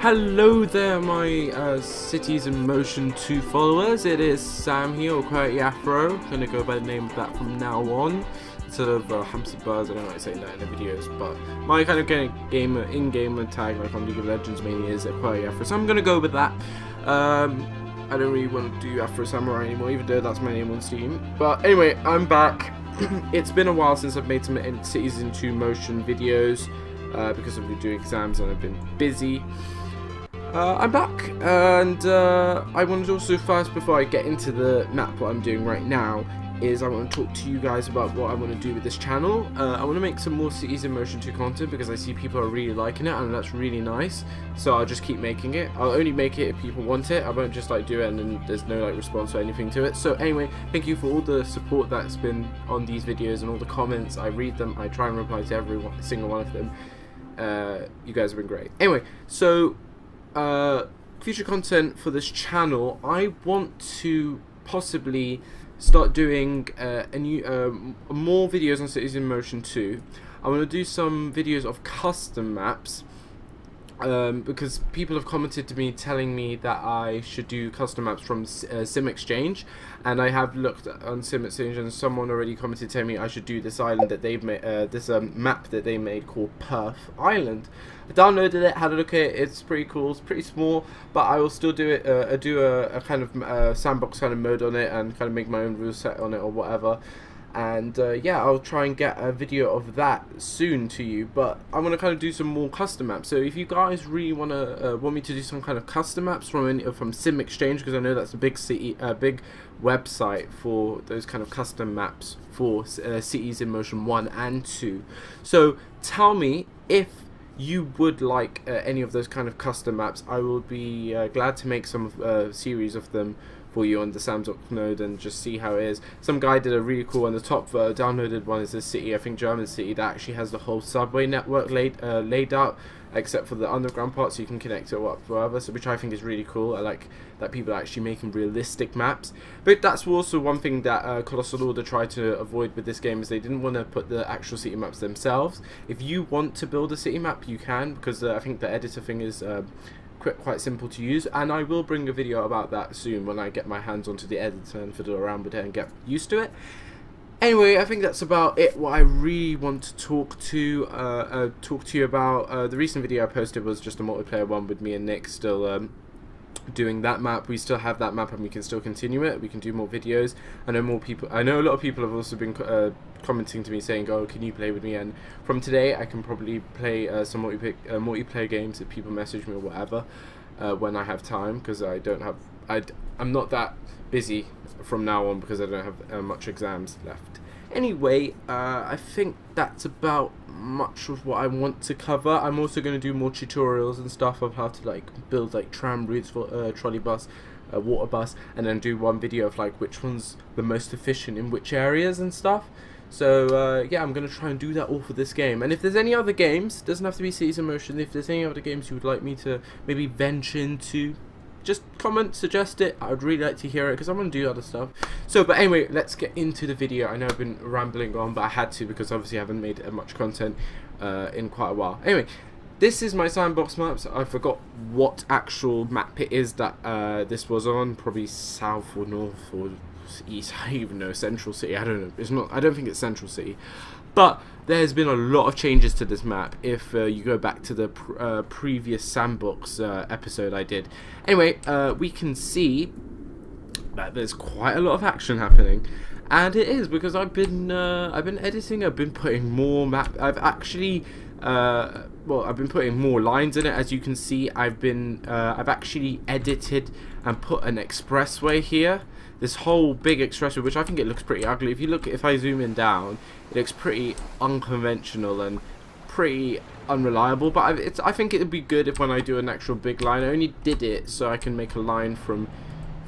Hello there, my Cities in Motion 2 followers. It is Sam here, or Quirky Afro. I'm gonna go by the name of that from now on, instead of Hamster Buzz. I don't like saying that in the videos, but my kind of in-game tag, like on League of Legends mainly, is Quirky Afro. So I'm gonna go with that. I don't really want to do Afro Samurai anymore, even though that's my name on Steam. But anyway, I'm back. It's been a while since I've made some Cities in Motion videos because I've been doing exams and I've been busy. I'm back, and I wanted to also first, before I get into the map, what I'm doing right now is I want to talk to you guys about what I want to do with this channel. I want to make some more Cities in Motion 2 content because I see people are really liking it, and that's really nice. So I'll just keep making it. I'll only make it if people want it. I won't just like do it and then there's no like response or anything to it. So anyway, thank you for all the support that's been on these videos and all the comments. I read them. I try and reply to every single one of them. You guys have been great. Anyway, so future content for this channel, I want to possibly start doing more videos on Cities in Motion 2. I want to do some videos of custom maps because people have commented to me telling me that I should do custom maps from Sim Exchange, and I have looked on Sim Exchange and someone already commented telling me I should do this island that they've made, this map that they made called Perth Island. I downloaded it, had a look at it. It's pretty cool. It's pretty small, but I will still do it. Do a kind of sandbox kind of mode on it and kind of make my own rule set on it or whatever. And yeah, I'll try and get a video of that soon to you. But I want to kind of do some more custom maps. So if you guys really want me to do some kind of custom maps from Sim Exchange, because I know that's a big big website for those kind of custom maps for Cities in Motion 1 and 2. So tell me if you would like any of those kind of custom maps. I will be glad to make some series of them for you on the Sandbox node and just see how it is. Some guy did a really cool one. The top downloaded one is this city, I think German city, that actually has the whole subway network laid out, except for the underground part, so you can connect it up forever. So which I think is really cool. I like that people are actually making realistic maps. But that's also one thing that Colossal Order tried to avoid with this game, is they didn't want to put the actual city maps themselves. If you want to build a city map, you can, because I think the editor thing is quite simple to use, and I will bring a video about that soon when I get my hands onto the editor and fiddle around with it and get used to it. Anyway, I think that's about it. What I really want to talk to you about, the recent video I posted was just a multiplayer one with me and Nick still doing that map. We still have that map and we can still continue it. We can do more videos. I know a lot of people have also been commenting to me saying, oh, can you play with me? And from today I can probably play some multiplayer games if people message me or whatever when I have time, because I'm not that busy from now on because I don't have much exams left. Anyway, I think that's about much of what I want to cover. I'm also going to do more tutorials and stuff of how to like build like tram routes for trolley bus, water bus, and then do one video of like which one's the most efficient in which areas and stuff. So yeah, I'm going to try and do that all for this game. And if there's any other games, doesn't have to be Cities in Motion, if there's any other games you would like me to maybe venture into, just comment, suggest it. I would really like to hear it because I want to do other stuff. So, but anyway, let's get into the video. I know I've been rambling on, but I had to because obviously I haven't made much content in quite a while. Anyway, this is my Sandbox maps. I forgot what actual map it is that this was on. Probably south or north or east. I don't even know. Central City. I don't know. It's not. I don't think it's Central City. But there's been a lot of changes to this map if you go back to the previous Sandbox episode I did. Anyway, we can see that there's quite a lot of action happening, and it is because I've been editing. I've been putting more I've actually I've been putting more lines in it. As you can see, I've actually edited and put an expressway here. This whole big expressway, which I think it looks pretty ugly. If I zoom in down, it looks pretty unconventional and pretty unreliable. But I think it would be good if when I do an actual big line, I only did it so I can make a line from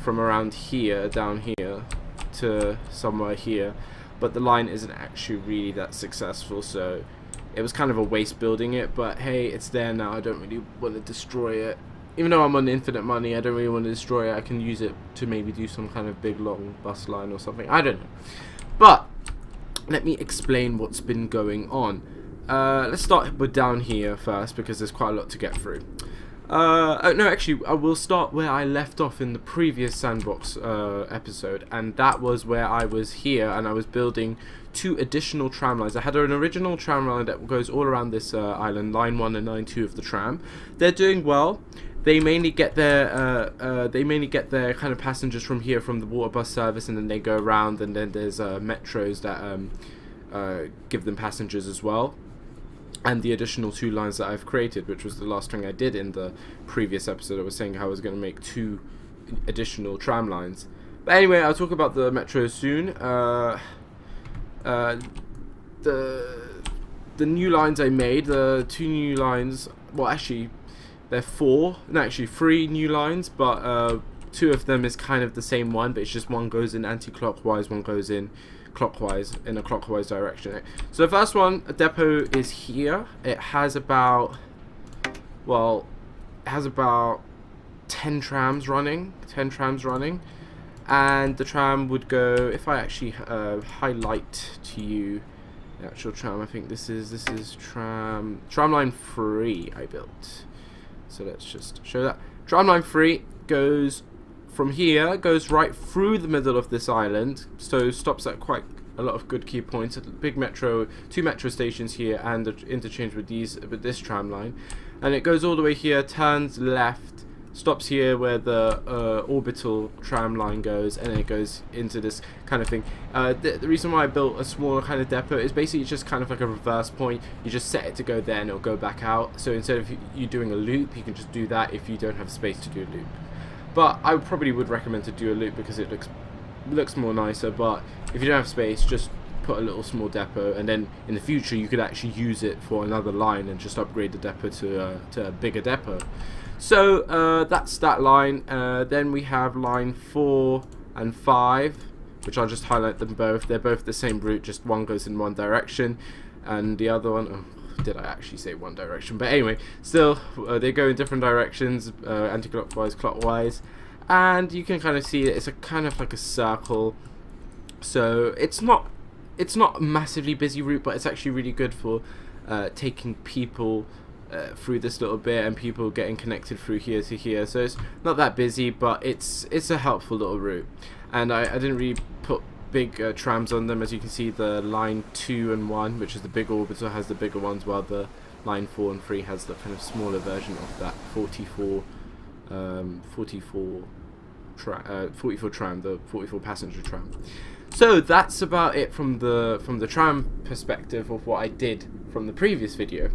around here, down here, to somewhere here. But the line isn't actually really that successful, so it was kind of a waste building it. But hey, it's there now. I don't really want to destroy it. Even though I'm on infinite money, I don't really want to destroy it. I can use it to maybe do some kind of big long bus line or something. I don't know. But let me explain what's been going on. Let's start with down here first because there's quite a lot to get through. Oh, no, actually, I will start where I left off in the previous Sandbox episode, and that was where I was here, and I was building 2 additional tram lines. I had an original tram line that goes all around this island, line 1 and line 2 of the tram. They're doing well. They mainly get their kind of passengers from here, from the water bus service, and then they go around, and then there's metros that give them passengers as well. And the additional 2 lines that I've created, which was the last thing I did in the previous episode. I was saying how I was going to make 2 additional tram lines. But anyway, I'll talk about the metro soon. The new lines I made, the 2 new lines, well actually they're 3 new lines, but 2 of them is kind of the same one, but it's just one goes in anti-clockwise, one goes in clockwise, in a clockwise direction. So the first one, a depot, is here. It has about 10 trams running, and the tram would go, if I actually highlight to you the actual tram, I think this is tram line 3 I built. So let's just show that. Tram line 3 goes from here, goes right through the middle of this island, so stops at quite a lot of good key points. A big metro, 2 metro stations here, and the interchange with this tram line, and it goes all the way here, turns left, stops here where the orbital tram line goes, and then it goes into this kind of thing. The reason why I built a smaller kind of depot is basically just kind of like a reverse point. You just set it to go there and it'll go back out, so instead of you doing a loop, you can just do that if you don't have space to do a loop. But I probably would recommend to do a loop because it looks more nicer. But if you don't have space, just put a little small depot, and then in the future you could actually use it for another line and just upgrade the depot to a bigger depot. So that's that line. Then we have line 4 and 5, which I'll just highlight them both. They're both the same route, just one goes in one direction and the other one, did I actually say one direction? But anyway, still, they go in different directions, anti-clockwise, clockwise, and you can kind of see that it's a kind of like a circle. So it's not a massively busy route, but it's actually really good for taking people through this little bit, and people getting connected through here to here. So it's not that busy, but it's a helpful little route. And I didn't really put big trams on them. As you can see, the line 2 and 1, which is the big orbital, has the bigger ones, while the line 4 and 3 has the kind of smaller version of that 44 tram, the 44 passenger tram. So that's about it from the tram perspective of what I did from the previous video.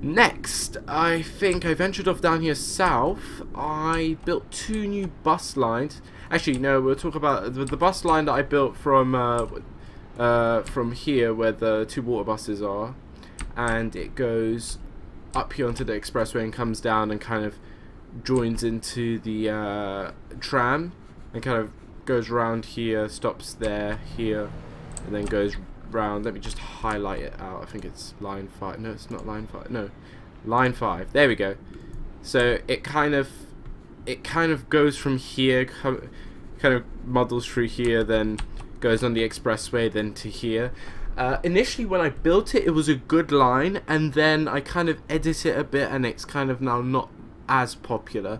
Next, I think I ventured off down here south. I built 2 new bus lines. Actually, no, we'll talk about the bus line that I built from here, where the 2 water buses are, and it goes up here onto the expressway and comes down and kind of joins into the tram, and kind of goes around here, stops there, here, and then goes round. Let me just highlight it out. I think it's line 5. No, it's not line 5. No, line 5. There we go. So it kind of goes from here, kind of muddles through here, then goes on the expressway, then to here. Initially when I built it, it was a good line, and then I kind of edit it a bit, and it's kind of now not as popular.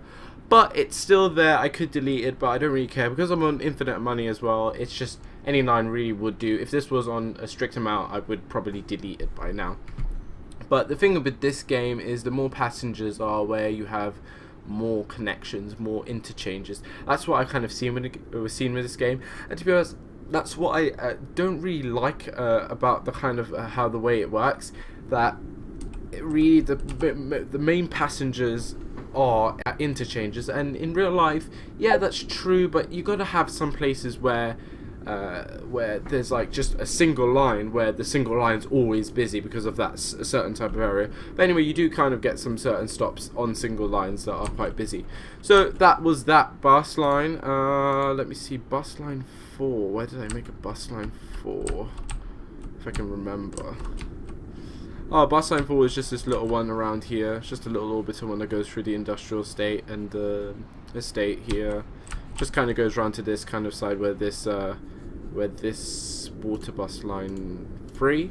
But it's still there. I could delete it, but I don't really care because I'm on infinite money as well. It's just any line really would do. If this was on a strict amount, I would probably delete it by now. But the thing with this game is the more passengers are, where you have more connections, more interchanges. That's what I kind of seen with this game. And to be honest, that's what I don't really like about the kind of how the way it works. That it really the main passengers are at interchanges, and in real life, yeah, that's true, but you got to have some places where there's like just a single line, where the single line's always busy because of that a certain type of area. But anyway, you do kind of get some certain stops on single lines that are quite busy. So that was that bus line. Let me see, bus line 4. Where did I make a bus line 4? If I can remember. Oh, bus line 4 is just this little one around here. It's just a little orbital one that goes through the industrial estate and the estate here. Just kind of goes around to this kind of side where this water bus line 3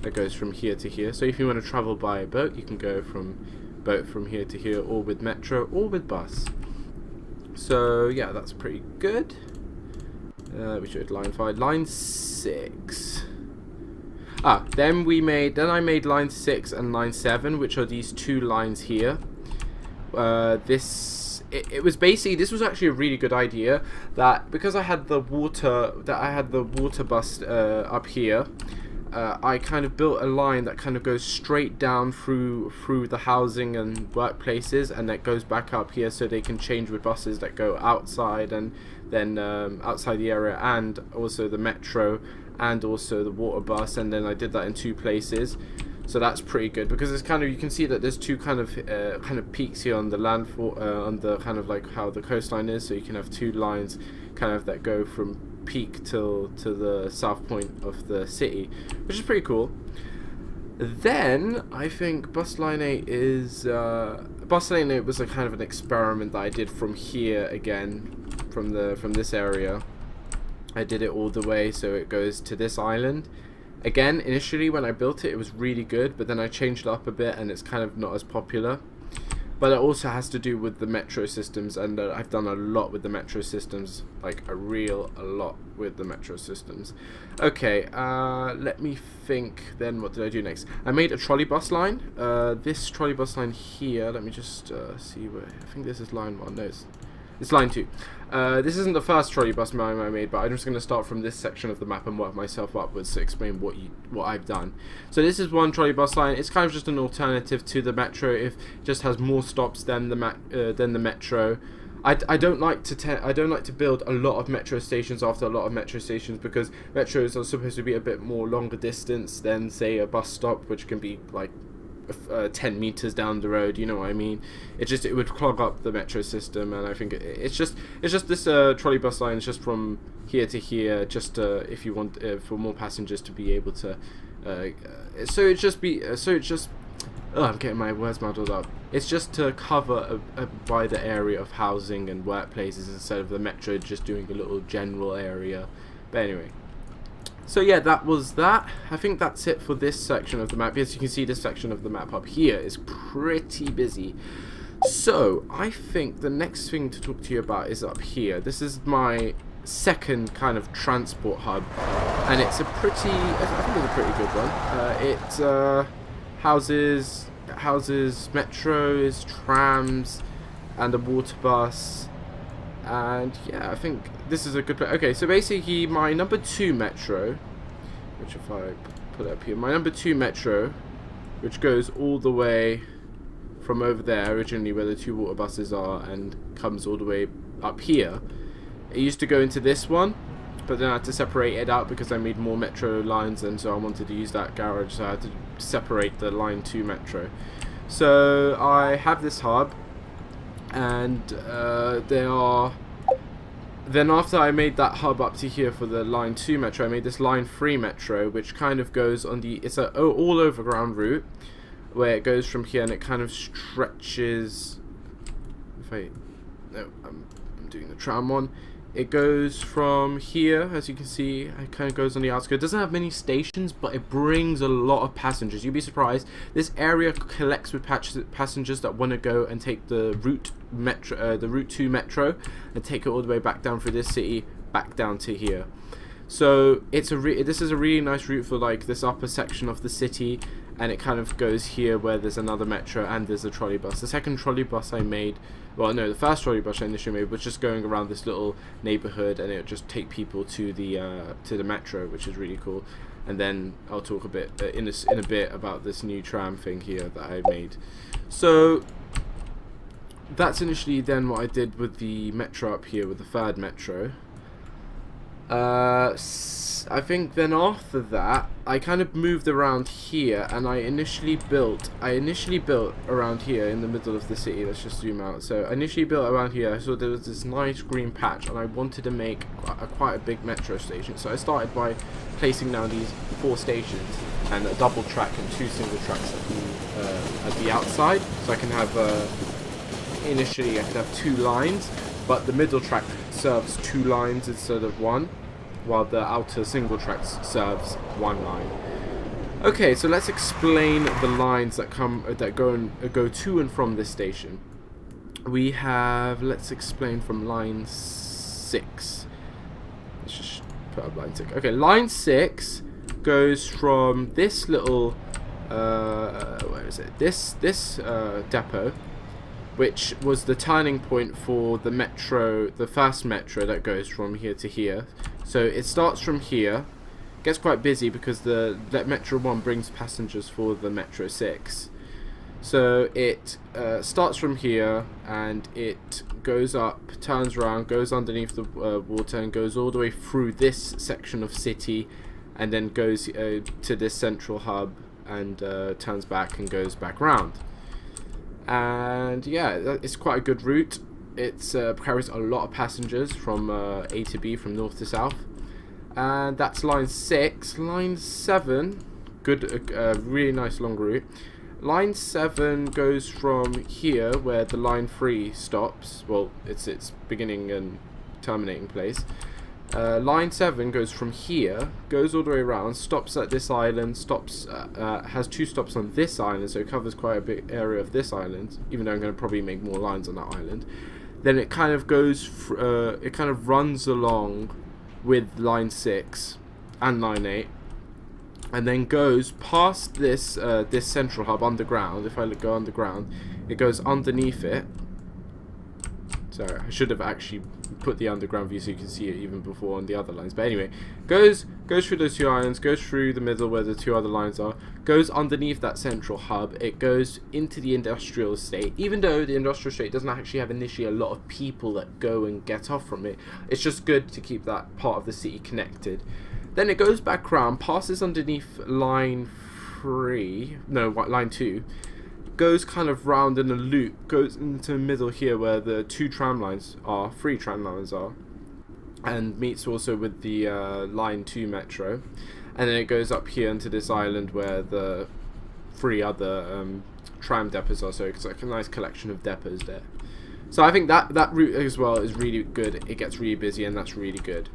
that goes from here to here. So if you want to travel by a boat, you can go from both from here to here, or with metro, or with bus. So yeah, that's pretty good. We showed line 5, line 6. Then I made line 6 and line 7, which are these two lines here. It was basically, this was actually a really good idea, that because I had the water bus up here, I kind of built a line that kind of goes straight down through the housing and workplaces, and that goes back up here, so they can change with buses that go outside, and then outside the area, and also the metro, and also the water bus. And then I did that in 2 places, so that's pretty good, because it's kind of, you can see that there's 2 kind of peaks here on the on the kind of like how the coastline is, so you can have 2 lines kind of that go from peak to the south point of the city, which is pretty cool. Then I think bus line 8 was a kind of an experiment that I did from here again, from this area. I did it all the way so it goes to this island. Again, initially when I built it, it was really good, but then I changed it up a bit and it's kind of not as popular. But it also has to do with the metro systems, and I've done a lot with the metro systems, like a lot with the metro systems. Okay, let me think then, what did I do next? I made a trolley bus line. This trolley bus line here, let me just see where, I think this is line 1, no, it's line 2. This isn't the first trolley bus line I made, but I'm just going to start from this section of the map and work myself upwards to explain what I've done. So this is one trolley bus line. It's kind of just an alternative to the metro. It just has more stops than the metro. I don't like to build a lot of metro stations after a lot of metro stations, because metros are supposed to be a bit more longer distance than, say, a bus stop, which can be like 10 meters down the road, you know what I mean? It would clog up the metro system, and I think it's just this trolley bus line is just from here to here, just if you want for more passengers to be able to I'm getting my words muddled up. It's just to cover a wider area of housing and workplaces, instead of the metro just doing a little general area. But anyway, so yeah, that was that. I think that's it for this section of the map. As you can see, this section of the map up here is pretty busy. So I think the next thing to talk to you about is up here. This is my second kind of transport hub, and I think it's a pretty good one. It houses metros, trams, and a water bus. And yeah, I think this is a good place. Okay, so basically my number 2 metro, which if I put it up here, my number 2 metro, which goes all the way from over there, originally where the 2 water buses are, and comes all the way up here. It used to go into this one, but then I had to separate it out because I made more metro lines, and so I wanted to use that garage, so I had to separate the line 2 metro. So I have this hub, and then after I made that hub up to here for the line 2 metro, I made this line 3 metro, which kind of goes on it's a all over ground route, where it goes from here and it kind of stretches. I'm doing the tram one. It goes from here, as you can see, it kind of goes on the outskirts. It doesn't have many stations, but it brings a lot of passengers. You'd be surprised. This area collects with passengers that want to go and take the route 2 metro, and take it all the way back down through this city, back down to here. So this is a really nice route for like this upper section of the city, and it kind of goes here where there's another metro and there's a trolley bus. The second trolley bus I made, well no, the first trolley bus I initially made was just going around this little neighborhood, and it would just take people to the metro, which is really cool. And then I'll talk a bit in a bit about this new tram thing here that I made. So that's initially then what I did with the metro up here, with the third metro. I think then after that I kind of moved around here, and I initially built around here in the middle of the city. Let's just zoom out. So I initially built around here. I saw there was this nice green patch, and I wanted to make quite a big metro station. So I started by placing down these 4 stations, and a double track and 2 single tracks at the outside, so I can have initially I could have 2 lines, but the middle track serves 2 lines instead of 1, while the outer single track serves 1 line. Okay, so let's explain the lines that go to and from this station. We have, let's explain from line 6. Let's just put up line 6. Okay, line 6 goes from this little where is it? This depot, which was the turning point for the metro, the fast metro that goes from here to here. So it starts from here, gets quite busy because the Metro 1 brings passengers for the Metro 6. So it starts from here and it goes up, turns around, goes underneath the water and goes all the way through this section of city, and then goes to this central hub and turns back and goes back round. And yeah, it's quite a good route. It carries a lot of passengers from A to B, from north to south. And that's line 6. Line 7, good, really nice long route. Line 7 goes from here, where the line 3 stops. Well, it's its beginning and terminating place. Line 7 goes from here, goes all the way around, stops at this island, stops, has 2 stops on this island, so it covers quite a big area of this island, even though I'm going to probably make more lines on that island. Then it kind of goes, it kind of runs along with line 6 and line 8, and then goes past this this central hub underground. If I go underground, it goes underneath it. Sorry, I should have actually put the underground view so you can see it even before on the other lines. But anyway, goes through those 2 islands, goes through the middle where the 2 other lines are, goes underneath that central hub. It goes into the industrial estate. Even though the industrial estate doesn't actually have initially a lot of people that go and get off from it, it's just good to keep that part of the city connected. Then it goes back around, passes underneath line 2, goes kind of round in a loop, goes into the middle here where the 3 tram lines are, and meets also with the line 2 metro, and then it goes up here into this island where the 3 other tram depots are, so it's like a nice collection of depots there. So I think that route as well is really good. It gets really busy, and that's really good.